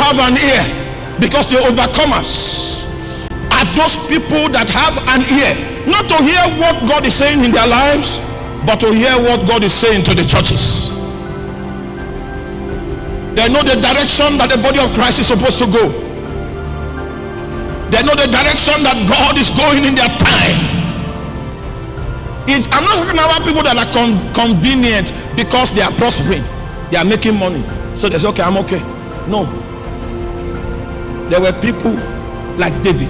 have an ear, because the overcomers are those people that have an ear, not to hear what God is saying in their lives, but to hear what God is saying to the churches. They know the direction that the body of Christ is supposed to go. They know the direction that God is going in their time. I'm not talking about people that are convenient because they are prospering, they are making money, so they say, okay, I'm okay. No, there were people like David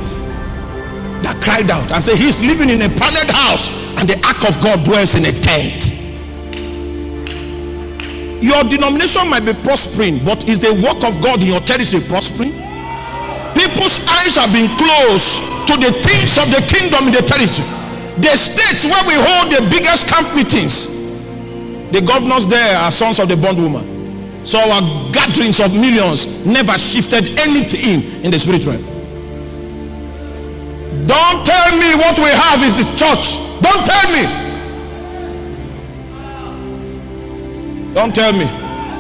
that cried out and said, he's living in a paneled house and the ark of God dwells in a tent. Your denomination might be prospering, but is the work of God in your territory prospering? People's eyes have been closed to the things of the kingdom in the territory. The states where we hold the biggest camp meetings, the governors there are sons of the bondwoman. So our gatherings of millions never shifted anything in the spirit realm. Don't tell me what we have is the church. Don't tell me. Don't tell me.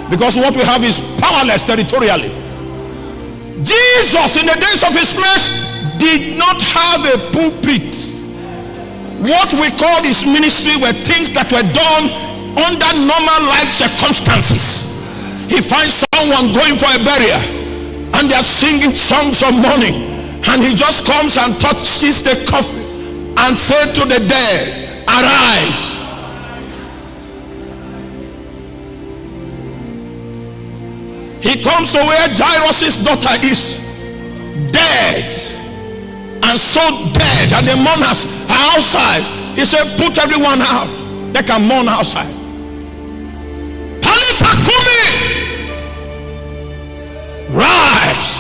Because what we have is powerless territorially. Jesus in the days of his flesh did not have a pulpit. What we call his ministry were things that were done under normal life circumstances. He finds someone going for a burial and they are singing songs of mourning, and he just comes and touches the coffin and says to the dead, arise. He comes to where Jairus' daughter is dead, and so dead, and the mourners are outside. He said, put everyone out, they can mourn outside. Talita kumi, rise.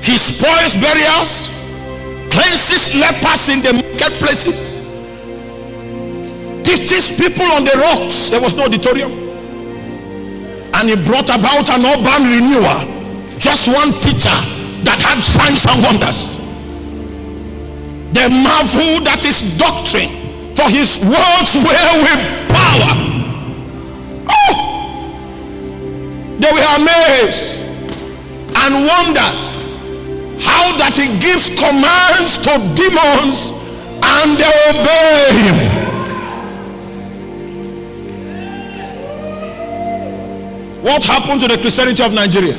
He spoils burials, cleanses lepers in the marketplaces, teaches people on the rocks. There was no auditorium. And he brought about an urban renewal. Just one teacher that had signs and wonders. They marvel that is doctrine, for his words were with power. Oh! They were amazed and wondered how that he gives commands to demons and they obey him. What happened to the Christianity of Nigeria?